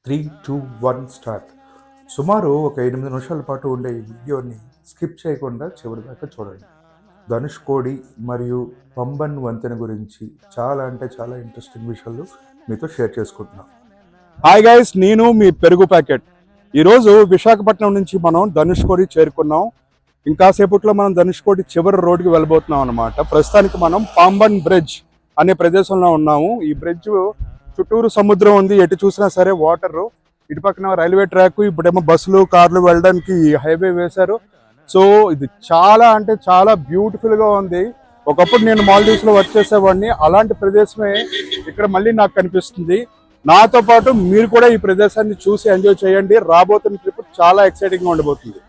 3, 2, 1 start. సుమారు ఒక 8 నిమిషాల పాటు ఉండే ఈ వీడియోని స్కిప్ చేయకుండా చివరి దాకా చూడండి. ధనుష్కోడి మరియు పంబన్ వంతెన గురించి చాలా అంటే చాలా ఇంట్రెస్టింగ్ విషయాలు మీతో షేర్ చేసుకుంటున్నాం. హాయ్ గైస్, నేను మీ పెరుగు ప్యాకెట్. ఈరోజు విశాఖపట్నం నుంచి మనం ధనుష్కోడి చేరుకున్నాం. ఇంకాసేపట్లో మనం ధనుష్కోడి చివరి రోడ్డుకి వెళ్ళబోతున్నాం అనమాట. ప్రస్తుతానికి మనం పాంబన్ బ్రిడ్జ్ అనే ప్రదేశంలో ఉన్నాము. ఈ బ్రిడ్జ్ చుట్టూరు సముద్రం ఉంది, ఎటు చూసినా సరే వాటర్. ఇటు పక్కన రైల్వే ట్రాక్, ఇప్పుడేమో బస్సులు కార్లు వెళ్ళడానికి హైవే వేశారు. సో ఇది చాలా అంటే చాలా బ్యూటిఫుల్ గా ఉంది. ఒకప్పుడు నేను మాల్దీవ్స్ లో వర్క్ చేసేవాడిని, అలాంటి ప్రదేశమే ఇక్కడ మళ్ళీ నాకు కనిపిస్తుంది. నాతో పాటు మీరు కూడా ఈ ప్రదేశాన్ని చూసి ఎంజాయ్ చేయండి. రాబోతున్న ట్రిప్ చాలా ఎక్సైటింగ్ గా ఉండబోతుంది.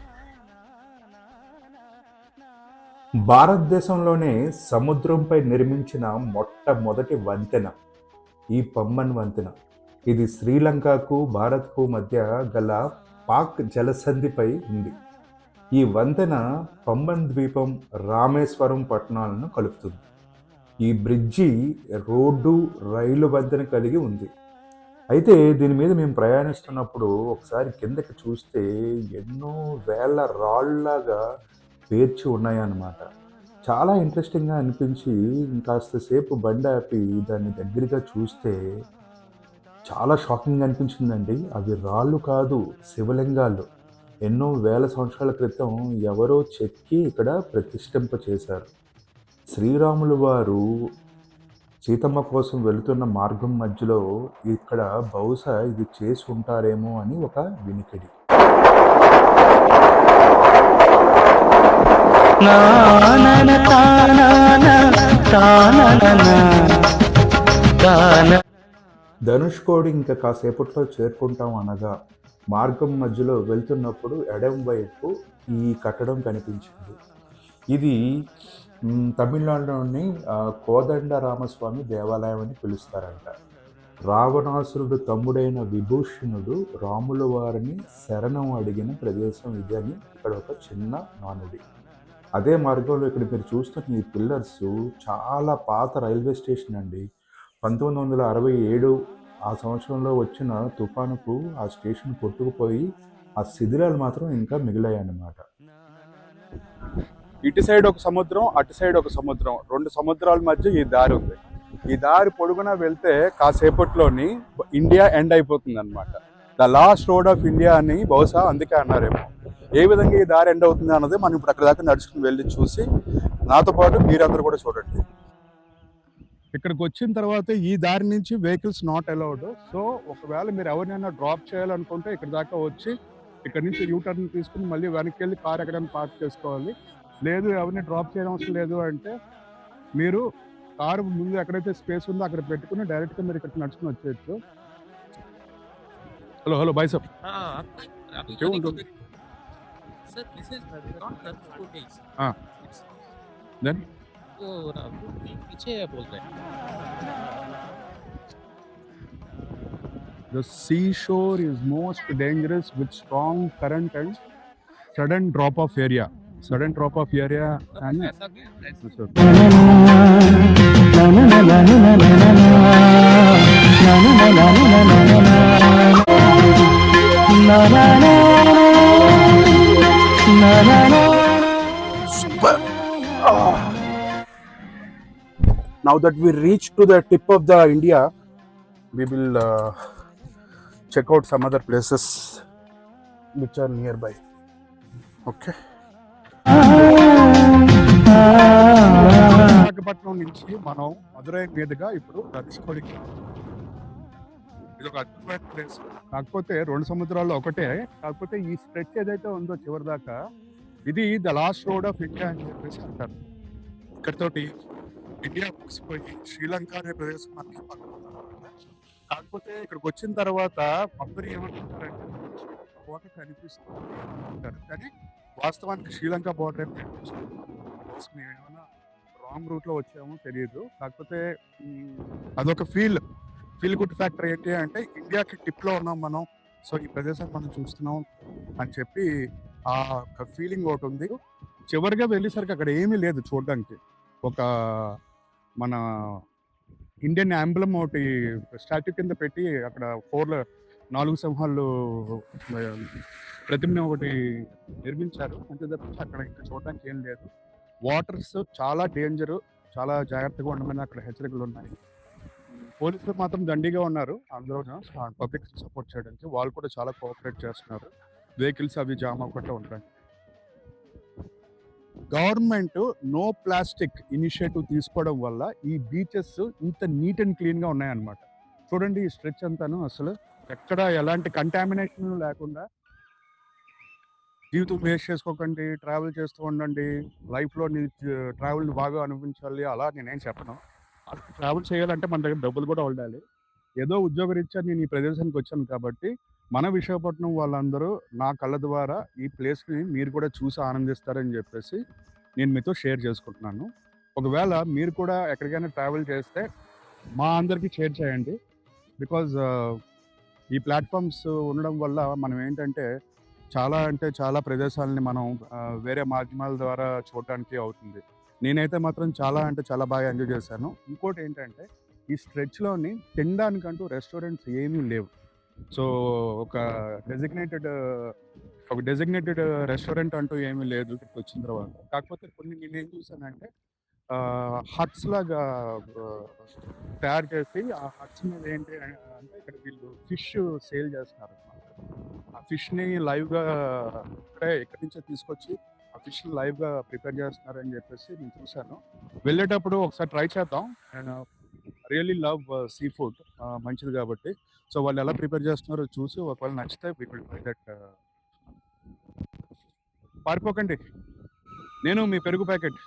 భారతదేశంలోనే సముద్రంపై నిర్మించిన మొట్టమొదటి వంతెన ఈ పంబన్ వంతెన. ఇది శ్రీలంకకు భారత్కు మధ్య గల పాక్ జలసంధిపై ఉంది. ఈ వంతెన పంబన్ ద్వీపం, రామేశ్వరం పట్టణాలను కలుపుతుంది. ఈ బ్రిడ్జి రోడ్డు, రైలు వంతెన కలిగి ఉంది. అయితే దీని మీద మేము ప్రయాణిస్తున్నప్పుడు ఒకసారి కిందకి చూస్తే ఎన్నో వేల రాళ్ళలాగా పేర్చి ఉన్నాయన్నమాట. చాలా ఇంట్రెస్టింగ్గా అనిపించి ఇంకాస్త సేపు బండి ఆపి దాన్ని దగ్గరగా చూస్తే చాలా షాకింగ్ అనిపించిందండి. అవి రాళ్ళు కాదు, శివలింగాలు. ఎన్నో వేల సంవత్సరాల క్రితం ఎవరో చెక్కి ఇక్కడ ప్రతిష్ఠింప చేశారు. శ్రీరాములు వారు సీతమ్మ కోసం వెళుతున్న మార్గం మధ్యలో ఇక్కడ బహుశా ఇది చేసి ఉంటారేమో అని ఒక వినికిడి. ధనుష్కోడి ఇంకా కాసేపట్లో చేరుకుంటాం అనగా మార్గం మధ్యలో వెళ్తున్నప్పుడు ఎడం వైపు ఈ కట్టడం కనిపించింది. ఇది తమిళనాడులోని కోదండ రామస్వామి దేవాలయం అని పిలుస్తారంట. రావణాసురుడు తమ్ముడైన విభూషణుడు రాముల వారిని శరణం అడిగిన ప్రదేశం ఇది అని ఇక్కడ ఒక చిన్న నానుడి. అదే మార్గంలో ఇక్కడ మీరు చూస్తున్న ఈ పిల్లర్స్ చాలా పాత రైల్వే స్టేషన్ అండి. 1967 ఆ సంవత్సరంలో వచ్చిన తుఫానుకు ఆ స్టేషన్ కొట్టుకుపోయి ఆ శిథిలాలు మాత్రం ఇంకా మిగిలాయి అన్నమాట. ఇటు సైడ్ ఒక సముద్రం, అటు సైడ్ ఒక సముద్రం, రెండు సముద్రాల మధ్య ఈ దారి ఉంది. ఈ దారి పొడుగున వెళ్తే కాసేపట్లోని ఇండియా ఎండ్ అయిపోతుంది అనమాట. The last road of India అని బహుశా అందుకే అన్నారేమో. ఏ విధంగా ఈ దారి ఎండ్ అవుతుంది అన్నది మనం ఇప్పుడు అక్కడ దాకా నడుచుకుని వెళ్ళి చూసి నాతో పాటు మీరందరూ కూడా చూడండి. ఇక్కడికి వచ్చిన తర్వాత ఈ దారి నుంచి వెహికల్స్ నాట్ అలౌడ్. సో ఒకవేళ మీరు ఎవరినైనా డ్రాప్ చేయాలనుకుంటే ఇక్కడ దాకా వచ్చి ఇక్కడ నుంచి యూటర్న్ తీసుకుని మళ్ళీ వెనక్కి వెళ్ళి కార్ ఎక్కడైనా పార్క్ చేసుకోవాలి. లేదు, ఎవరిని డ్రాప్ చేయడం అవసరం లేదు అంటే మీరు కారు ముందు ఎక్కడైతే స్పేస్ ఉందో అక్కడ పెట్టుకుని డైరెక్ట్గా మీరు ఇక్కడ నడుచుకుని వచ్చేయచ్చు. Hello hello bye sir. Then पीछे बोल रहे हैं the seashore is most dangerous with strong current and sudden drop of area and ऐसा super. Now that we reach to the tip of the India, we will check out some other places which are nearby. Okay. Visakhapatnam నుంచి మనం మధురై మీదుగా ఇప్పుడు ధనుష్కోడికి. ఇది ఒక అద్భుతమైన place. కాకపోతే రెండు సముద్రాల్లో ఒకటే, కాకపోతే ఈ స్ట్రెచ్ ఏదైతే ఉందో చివరి దాకా ఇది the last road of India అని చెప్పేసి అంటారు. ఇక్కడితోటి ఇండియా ముగిసిపోయి శ్రీలంక అనే ప్రదేశం మనకి కాకపోతే ఇక్కడికి వచ్చిన తర్వాత అందరూ ఏమంటారంటే బోర్డర్ కనిపిస్తుంది అంటారు, కానీ వాస్తవానికి శ్రీలంక బోర్డర్ ఏమి కనిపిస్తుంది. మేము ఏమైనా రాంగ్ రూట్లో వచ్చామో తెలియదు. కాకపోతే అదొక ఫీల్ గుడ్ ఫ్యాక్టర్ ఏంటి అంటే ఇండియాకి టిప్లో ఉన్నాం మనం, సో ఈ ప్రదేశాన్ని మనం చూస్తున్నాం అని చెప్పి ఆ ఫీలింగ్ ఒకటి ఉంది. చివరిగా వెళ్ళేసరికి అక్కడ ఏమీ లేదు చూడడానికి. ఒక మన ఇండియన్ యాంబ్లమ్ ఒకటి స్టాట్యూ కింద పెట్టి అక్కడ 4 సింహాలు ప్రతిమని ఒకటి నిర్మించారు. అంతే తప్పించి అక్కడ ఇంకా చూడడానికి ఏం లేదు. వాటర్స్ చాలా డేంజరు, చాలా జాగ్రత్తగా ఉండమని అక్కడ హెచ్చరికలు ఉన్నాయి. పోలీసులు మాత్రం దండిగా ఉన్నారు అందులోన పబ్లిక్ సపోర్ట్ చేయడానికి. వాళ్ళు కూడా చాలా కోఆపరేట్ చేస్తున్నారు. వెహికల్స్ అవి జామ్ అవ్వకుండా ఉంటాయి. గవర్నమెంట్ నో ప్లాస్టిక్ ఇనిషియేటివ్ తీసుకోవడం వల్ల ఈ బీచెస్ ఇంత నీట్ అండ్ క్లీన్గా ఉన్నాయన్నమాట. చూడండి ఈ స్ట్రెచ్ అంతాను అసలు ఎక్కడ ఎలాంటి కంటామినేషన్ లేకుండా. జీవితం వేస్ట్ చేసుకోకండి, ట్రావెల్ చేస్తూ ఉండండి, లైఫ్లో ట్రావెల్ని బాగా అనిపించాలి అలా నేనేం చెప్పను. ట్రావెల్ చేయాలంటే మన దగ్గర డబ్బులు కూడా ఉండాలి. ఏదో ఉద్యోగరీత్యా నేను ఈ ప్రదేశానికి వచ్చాను కాబట్టి మన విశాఖపట్నం వాళ్ళందరూ నా కళ్ళ ద్వారా ఈ ప్లేస్ని మీరు కూడా చూసి ఆనందిస్తారని చెప్పేసి నేను మీతో షేర్ చేసుకుంటున్నాను. ఒకవేళ మీరు కూడా ఎక్కడికైనా ట్రావెల్ చేస్తే మా అందరికీ షేర్ చేయండి. బికాజ్ ఈ ప్లాట్ఫామ్స్ ఉండడం వల్ల మనం ఏంటంటే చాలా అంటే చాలా ప్రదేశాలని మనం వేరే మాధ్యమాల ద్వారా చూడడానికి అవుతుంది. నేనైతే మాత్రం చాలా అంటే చాలా బాగా ఎంజాయ్ చేశాను. ఇంకోటి ఏంటంటే ఈ స్ట్రెచ్లోని తినడానికంటూ రెస్టారెంట్స్ ఏమీ లేవు. సో ఒక డెసిగ్నేటెడ్ రెస్టారెంట్ అంటూ ఏమీ లేదు ఇక్కడికి వచ్చిన తర్వాత. కాకపోతే కొన్ని నేనేం చూసానంటే హట్స్ లాగా తయారు చేసి ఆ హట్స్ మీద ఏంటి అంటే ఇక్కడ వీళ్ళు ఫిష్ సేల్ చేస్తున్నారు. ఆ ఫిష్ని లైవ్గా ఇక్కడి నుంచే తీసుకొచ్చి ఆ ఫిష్ లైవ్గా ప్రిపేర్ చేస్తున్నారని చెప్పేసి నేను చూశాను. వెళ్ళేటప్పుడు ఒకసారి ట్రై చేద్దాం. నేను రియల్లీ లవ్ సీ ఫుడ్, మంచిది కాబట్టి. సో వాళ్ళు ఎలా ప్రిపేర్ చేస్తున్నారో చూసి ఒకవేళ నచ్చితే వీ విల్ ట్రై దట్. పారిపోకండి, నేను మీ పెరుగు ప్యాకెట్.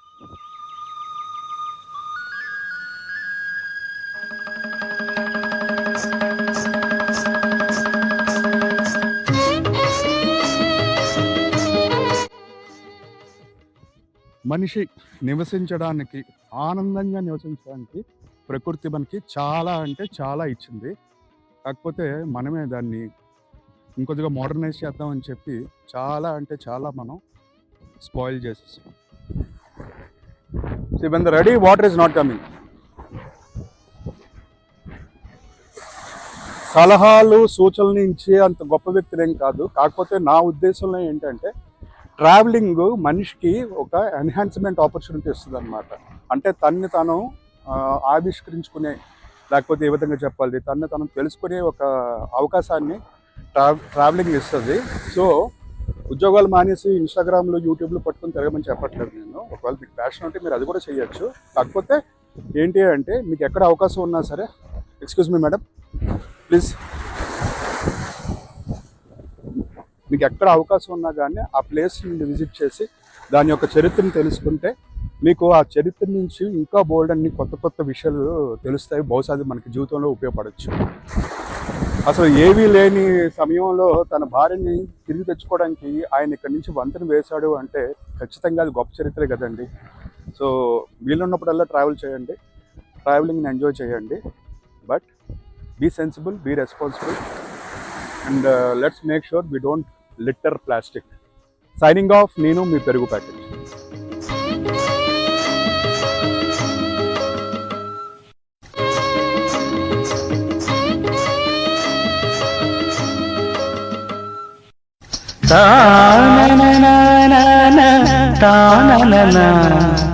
మనిషి నివసించడానికి, ఆనందంగా నివసించడానికి ప్రకృతి మనకి చాలా అంటే చాలా ఇచ్చింది. కాకపోతే మనమే దాన్ని ఇంకొద్దిగా మోడర్నైజ్ చేద్దామని చెప్పి చాలా అంటే చాలా మనం స్పాయిల్ చేసేసాం. See, when the ready water is not coming. సలహాలు సూచనలు ఇచ్చే అంత గొప్ప వ్యక్తులేం కాదు. కాకపోతే నా ఉద్దేశంలో ఏంటంటే ట్రావెలింగ్ మనిషికి ఒక ఎన్హాన్స్మెంట్ ఆపర్చునిటీ ఇస్తుంది అనమాట. అంటే తన్ని తను ఆవిష్కరించుకునే, లేకపోతే ఏ విధంగా చెప్పాలి, తన్ని తను తెలుసుకునే ఒక అవకాశాన్ని ట్రావెలింగ్ ఇస్తుంది. సో ఉద్యోగాలు మానేసి ఇన్స్టాగ్రామ్లో యూట్యూబ్లో పట్టుకొని తిరగమని చెప్పట్లేదు నేను. ఒకవేళ మీకు ప్యాషన్ ఉంటే మీరు అది కూడా చేయొచ్చు. కాకపోతే ఏంటి అంటే మీకు ఎక్కడ అవకాశం ఉన్నా సరే, ఎక్స్క్యూజ్ మీ మేడం ప్లీజ్, మీకు ఎక్కడ అవకాశం ఉన్నా కానీ ఆ ప్లేస్ని విజిట్ చేసి దాని యొక్క చరిత్రను తెలుసుకుంటే మీకు ఆ చరిత్ర నుంచి ఇంకా బోల్డ్ అన్ని కొత్త కొత్త విషయాలు తెలుస్తాయి. బహుశా అది మనకి జీవితంలో ఉపయోగపడవచ్చు. అసలు ఏవీ లేని సమయంలో తన భార్యని తిరిగి తెచ్చుకోవడానికి ఆయన ఇక్కడి నుంచి వంతెన వేశాడు అంటే ఖచ్చితంగా అది గొప్ప చరిత్రే కదండి. సో వీలున్నప్పుడల్లా ట్రావెల్ చేయండి, ట్రావెలింగ్ని ఎంజాయ్ చేయండి. But be sensible, be responsible, and let's make sure we don't litter plastic. Signing off, నేను మీ పెరుగు packet. Ta na na na na na, ta na na na.